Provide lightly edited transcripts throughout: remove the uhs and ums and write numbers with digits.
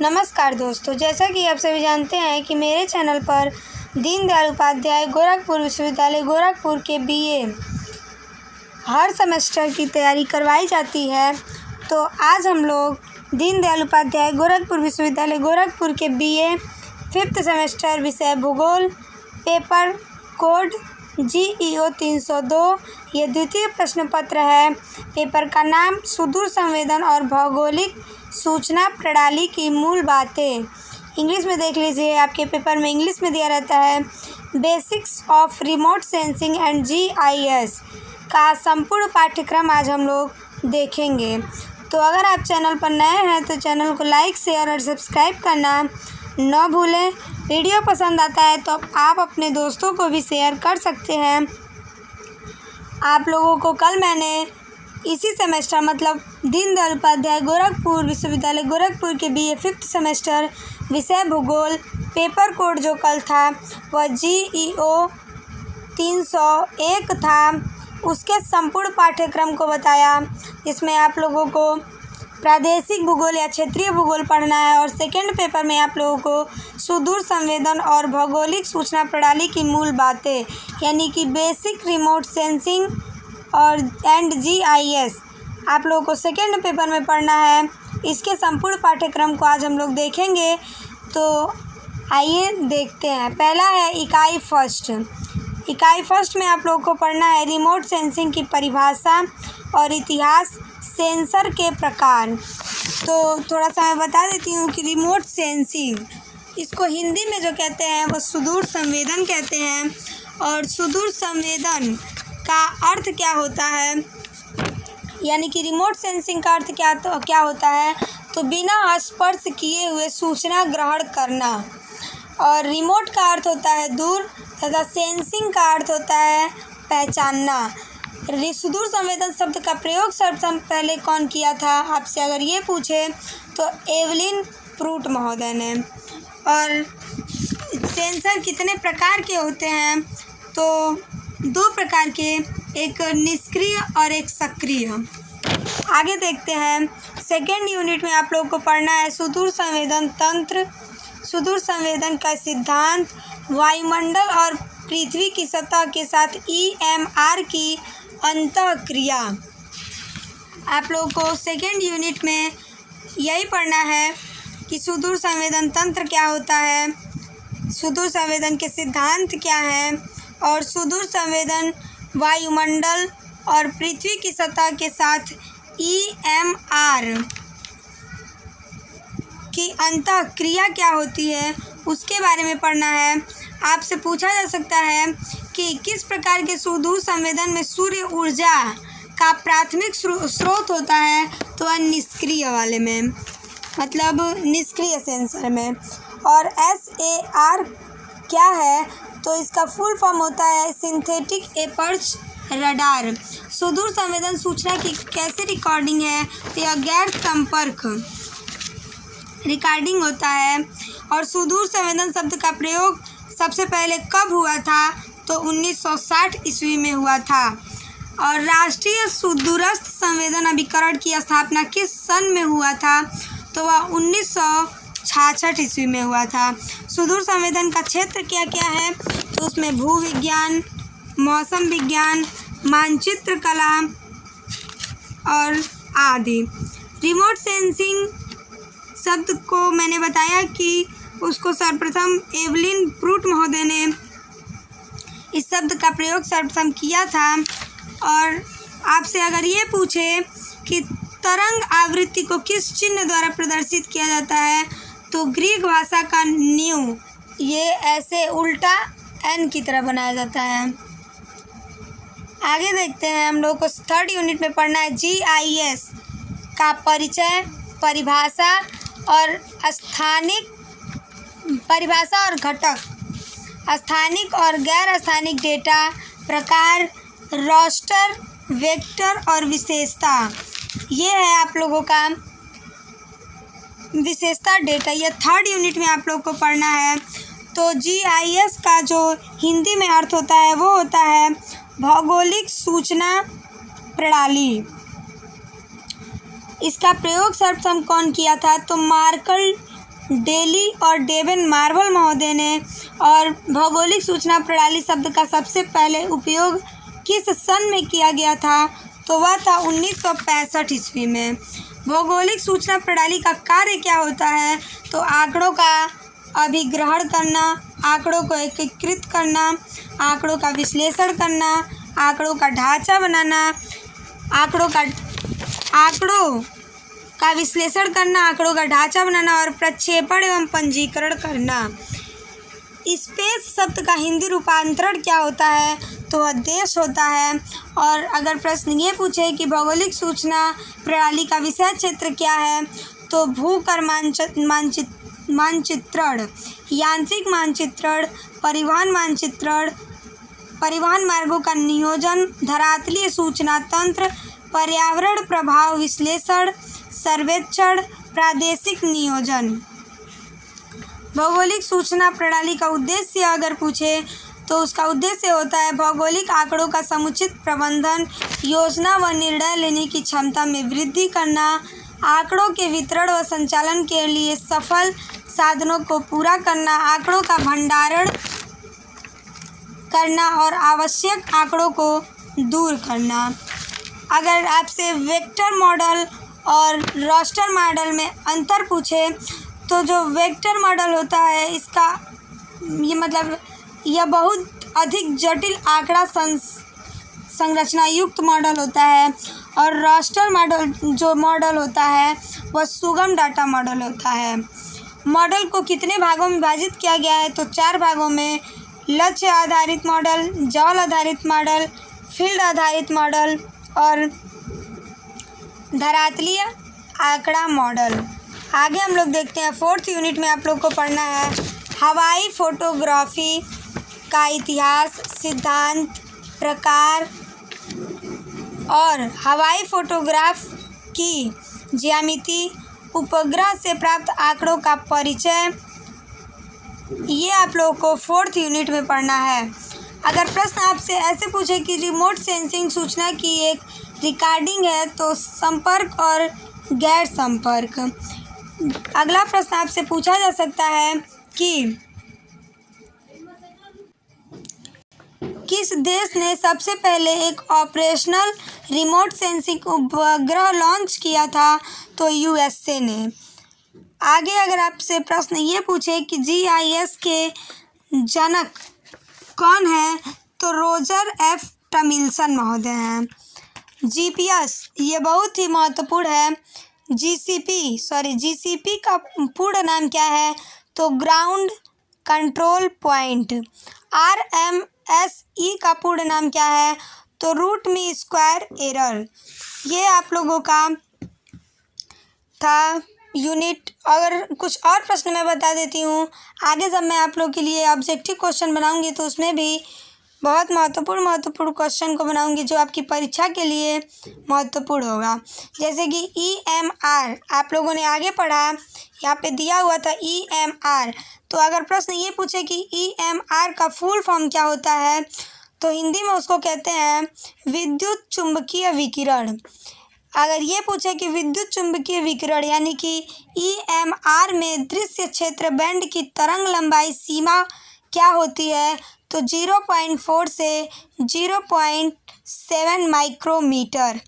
नमस्कार दोस्तों, जैसा कि आप सभी जानते हैं कि मेरे चैनल पर दीनदयाल उपाध्याय गोरखपुर विश्वविद्यालय गोरखपुर के बीए हर सेमेस्टर की तैयारी करवाई जाती है। तो आज हम लोग दीनदयाल उपाध्याय गोरखपुर विश्वविद्यालय गोरखपुर के बीए 5th सेमेस्टर विषय भूगोल पेपर कोड GEO 302 ये द्वितीय प्रश्न पत्र है। पेपर का नाम सुदूर संवेदन और भौगोलिक सूचना प्रणाली की मूल बातें। इंग्लिश में देख लीजिए, आपके पेपर में इंग्लिश में दिया रहता है basics of remote sensing and GIS का संपूर्ण पाठ्यक्रम आज हम लोग देखेंगे। तो अगर आप चैनल पर नए हैं तो चैनल को लाइक शेयर और सब्सक्राइब करना न भूलें। वीडियो पसंद आता है तो आप अपने दोस्तों को भी शेयर कर सकते हैं। आप लोगों को कल मैंने इसी सेमेस्टर मतलब दीनदयाल उपाध्याय गोरखपुर विश्वविद्यालय गोरखपुर के बीए 5th सेमेस्टर विषय भूगोल पेपर कोड जो कल था वह GEO 301 था। उसके संपूर्ण पाठ्यक्रम को बताया, जिसमें आप लोगों को प्रादेशिक भूगोल या क्षेत्रीय भूगोल पढ़ना है और सेकेंड पेपर में आप लोगों को सुदूर संवेदन और भौगोलिक सूचना प्रणाली की मूल बातें यानी कि बेसिक रिमोट सेंसिंग और GIS आप लोगों को सेकेंड पेपर में पढ़ना है। इसके संपूर्ण पाठ्यक्रम को आज हम लोग देखेंगे। तो आइए देखते हैं। पहला है इकाई फर्स्ट में आप लोगों को पढ़ना है रिमोट सेंसिंग की परिभाषा और इतिहास, सेंसर के प्रकार। तो थोड़ा सा मैं बता देती हूँ कि रिमोट सेंसिंग इसको हिंदी में जो कहते हैं वो सुदूर संवेदन कहते हैं। और सुदूर संवेदन का अर्थ क्या होता है, यानी कि रिमोट सेंसिंग का अर्थ क्या होता है, तो बिना स्पर्श किए हुए सूचना ग्रहण करना। और रिमोट का अर्थ होता है दूर तथा सेंसिंग का अर्थ होता है पहचानना। सुदूर संवेदन शब्द का प्रयोग सर्वप्रथम पहले कौन किया था, आपसे अगर ये पूछे तो एवलिन प्रूट महोदय ने। और सेंसर कितने प्रकार के होते हैं, तो 2 प्रकार के, एक निष्क्रिय और एक सक्रिय। आगे देखते हैं। सेकेंड यूनिट में आप लोगों को पढ़ना है सुदूर संवेदन तंत्र, सुदूर संवेदन का सिद्धांत, वायुमंडल और पृथ्वी की सतह के साथ EMR की अंतःक्रिया। आप लोगों को सेकेंड यूनिट में यही पढ़ना है कि सुदूर संवेदन तंत्र क्या होता है, सुदूर संवेदन के सिद्धांत क्या हैं और सुदूर संवेदन वायुमंडल और पृथ्वी की सतह के साथ EMR की अंतःक्रिया क्या होती है उसके बारे में पढ़ना है। आपसे पूछा जा सकता है कि किस प्रकार के सुदूर संवेदन में सूर्य ऊर्जा का प्राथमिक स्रोत होता है, तो वह निष्क्रिय वाले में, मतलब निष्क्रिय सेंसर में। और SAR क्या है, तो इसका फुल फॉर्म होता है सिंथेटिक एपर्च रडार। सुदूर संवेदन सूचना की कैसे रिकॉर्डिंग है, तो यह गैर संपर्क रिकॉर्डिंग होता है। और सुदूर संवेदन शब्द का प्रयोग सबसे पहले कब हुआ था, तो 1960 ईस्वी में हुआ था। और राष्ट्रीय सुदूरस्थ संवेदन अभिकरण की स्थापना किस सन में हुआ था, तो वह 1966 ईस्वी में हुआ था। सुदूर संवेदन का क्षेत्र क्या क्या है, तो उसमें भूविज्ञान, मौसम विज्ञान, मानचित्र कला और आदि। रिमोट सेंसिंग शब्द को मैंने बताया कि उसको सर्वप्रथम एवलिन प्रूट महोदय ने इस शब्द का प्रयोग सर्वप्रथम किया था। और आपसे अगर ये पूछे कि तरंग आवृत्ति को किस चिन्ह द्वारा प्रदर्शित किया जाता है, तो ग्रीक भाषा का न्यू, ये ऐसे उल्टा N की तरह बनाया जाता है। आगे देखते हैं। हम लोग को थर्ड यूनिट में पढ़ना है GIS का परिचय, परिभाषा और स्थानिक परिभाषा और घटक, स्थानिक और गैर स्थानिक डेटा प्रकार, रोस्टर, वेक्टर और विशेषता। ये है आप लोगों का विशेषता डेटा। ये थर्ड यूनिट में आप लोगों को पढ़ना है। तो GIS का जो हिंदी में अर्थ होता है वो होता है भौगोलिक सूचना प्रणाली। इसका प्रयोग सर्वप्रथम कौन किया था, तो डेली और डेवन मार्वल महोदय ने। और भौगोलिक सूचना प्रणाली शब्द का सबसे पहले उपयोग किस सन में किया गया था? तो वह था 1965 ईस्वी में। भौगोलिक सूचना प्रणाली का कार्य क्या होता है? तो आंकड़ों का अभिग्रहण करना, आंकड़ों को एकीकृत करना, आंकड़ों का विश्लेषण करना, आंकड़ों का ढांचा बनाना, आंकड़ों का विश्लेषण करना, आंकड़ों का ढांचा बनाना और प्रक्षेपण एवं पंजीकरण करना। स्पेस शब्द का हिंदी रूपांतरण क्या होता है? तो वह देश होता है। और अगर प्रश्न ये पूछे कि भौगोलिक सूचना प्रणाली का विषय क्षेत्र क्या है? तो भूकर मानचित्रण, यांत्रिक मानचित्रण, परिवहन मानचित्रण, परिवहन मार्गों का नियोजन, धरातलीय सूचना तंत्र, पर्यावरण प्रभाव विश्लेषण, सर्वेक्षण, प्रादेशिक नियोजन। भौगोलिक सूचना प्रणाली का उद्देश्य अगर पूछे तो उसका उद्देश्य होता है भौगोलिक आंकड़ों का समुचित प्रबंधन, योजना व निर्णय लेने की क्षमता में वृद्धि करना, आंकड़ों के वितरण व संचालन के लिए सफल साधनों को पूरा करना, आंकड़ों का भंडारण करना और आवश्यक आंकड़ों को दूर करना। अगर आपसे वेक्टर मॉडल और रास्टर मॉडल में अंतर पूछे तो जो वेक्टर मॉडल होता है इसका यह बहुत अधिक जटिल आंकड़ा संरचना युक्त मॉडल होता है और रास्टर मॉडल जो मॉडल होता है वह सुगम डाटा मॉडल होता है। मॉडल को कितने भागों में विभाजित किया गया है? तो 4 भागों में, लक्ष्य आधारित मॉडल, जॉल आधारित मॉडल, फील्ड आधारित मॉडल और धरातलीय आंकड़ा मॉडल। आगे हम लोग देखते हैं 4th यूनिट में आप लोग को पढ़ना है हवाई फोटोग्राफी का इतिहास, सिद्धांत, प्रकार और हवाई फोटोग्राफ की ज्यामिति, उपग्रह से प्राप्त आंकड़ों का परिचय। ये आप लोगों को 4th यूनिट में पढ़ना है। अगर प्रश्न आपसे ऐसे पूछे कि रिमोट सेंसिंग सूचना की एक रिकॉर्डिंग है तो संपर्क और गैर संपर्क। अगला प्रश्न आपसे पूछा जा सकता है कि किस देश ने सबसे पहले एक ऑपरेशनल रिमोट सेंसिंग उपग्रह लॉन्च किया था? तो यूएसए ने। आगे अगर आपसे प्रश्न ये पूछे कि जीआईएस के जनक कौन है? तो रोजर एफ टमिल्सन महोदय हैं। जीपीएस ये बहुत ही महत्वपूर्ण है। जीसीपी का पूर्ण नाम क्या है? तो ग्राउंड कंट्रोल पॉइंट। आरएमएसई का पूर्ण नाम क्या है? तो रूट मीन स्क्वायर एरर। ये आप लोगों का था यूनिट। अगर कुछ और प्रश्न मैं बता देती हूँ, आगे जब मैं आप लोग के लिए ऑब्जेक्टिव क्वेश्चन बनाऊंगी तो उसमें भी बहुत महत्वपूर्ण क्वेश्चन को बनाऊंगी जो आपकी परीक्षा के लिए महत्वपूर्ण होगा। जैसे कि ईएमआर आप लोगों ने आगे पढ़ा, यहाँ पे दिया हुआ था ईएमआर। तो अगर प्रश्न ये पूछे कि ईएमआर का फुल फॉर्म क्या होता है तो हिंदी में उसको कहते हैं विद्युत चुंबकीय विकिरण। अगर ये पूछे कि विद्युत चुंबकीय विकिरण यानी कि ईएमआर में दृश्य क्षेत्र बैंड की तरंग लंबाई सीमा क्या होती है? तो 0.4 से 0.7 माइक्रोमीटर।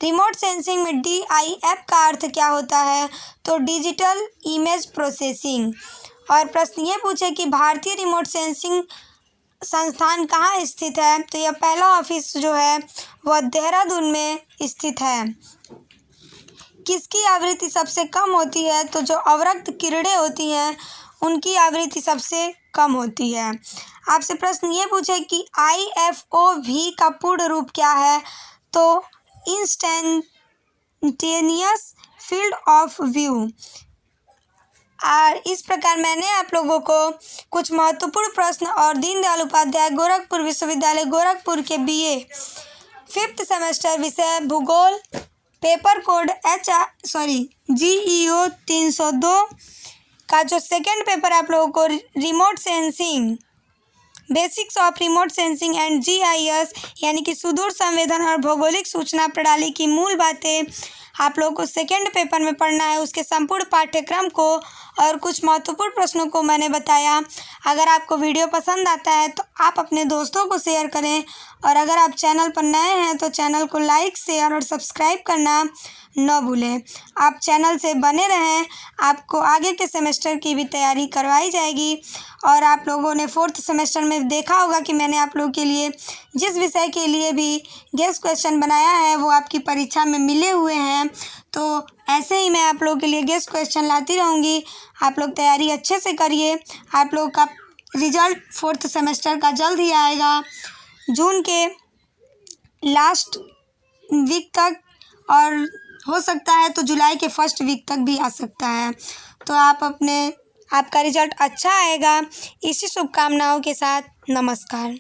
रिमोट सेंसिंग में DIF का अर्थ क्या होता है? तो डिजिटल इमेज प्रोसेसिंग। और प्रश्न ये पूछे कि भारतीय रिमोट सेंसिंग संस्थान कहाँ स्थित है? तो यह पहला ऑफिस जो है वह देहरादून में स्थित है। किसकी आवृत्ति सबसे कम होती है? तो जो अवरक्त किरणें होती हैं उनकी आवृत्ति सबसे कम होती है। आपसे प्रश्न ये पूछे कि IFOV का पूर्ण रूप क्या है? तो इंस्टेंटेनियस फील्ड ऑफ व्यू। और इस प्रकार मैंने आप लोगों को कुछ महत्वपूर्ण प्रश्न और दीनदयाल उपाध्याय गोरखपुर विश्वविद्यालय गोरखपुर के BA 5th सेमेस्टर विषय भूगोल पेपर कोड GEO 302 का जो सेकेंड पेपर आप लोगों को remote sensing basics of remote sensing and GIS यानी कि सुदूर संवेदन और भौगोलिक सूचना प्रणाली की मूल बातें आप लोगों को सेकेंड पेपर में पढ़ना है, उसके संपूर्ण पाठ्यक्रम को और कुछ महत्वपूर्ण प्रश्नों को मैंने बताया। अगर आपको वीडियो पसंद आता है तो आप अपने दोस्तों को शेयर करें, और अगर आप चैनल पर नए हैं तो चैनल को लाइक, शेयर और सब्सक्राइब करना न भूलें। आप चैनल से बने रहें, आपको आगे के सेमेस्टर की भी तैयारी करवाई जाएगी। और आप लोगों ने 4th सेमेस्टर में देखा होगा कि मैंने आप लोगों के लिए जिस विषय के लिए भी गेस्ट क्वेश्चन बनाया है वो आपकी परीक्षा में मिले हुए हैं। तो ऐसे ही मैं आप लोगों के लिए गेस्ट क्वेश्चन लाती रहूँगी। आप लोग तैयारी अच्छे से करिए। आप लोग का रिजल्ट 4th सेमेस्टर का जल्द ही आएगा, जून के लास्ट वीक तक, और हो सकता है तो जुलाई के फर्स्ट वीक तक भी आ सकता है। तो आपका रिजल्ट अच्छा आएगा। इसी शुभकामनाओं के साथ नमस्कार।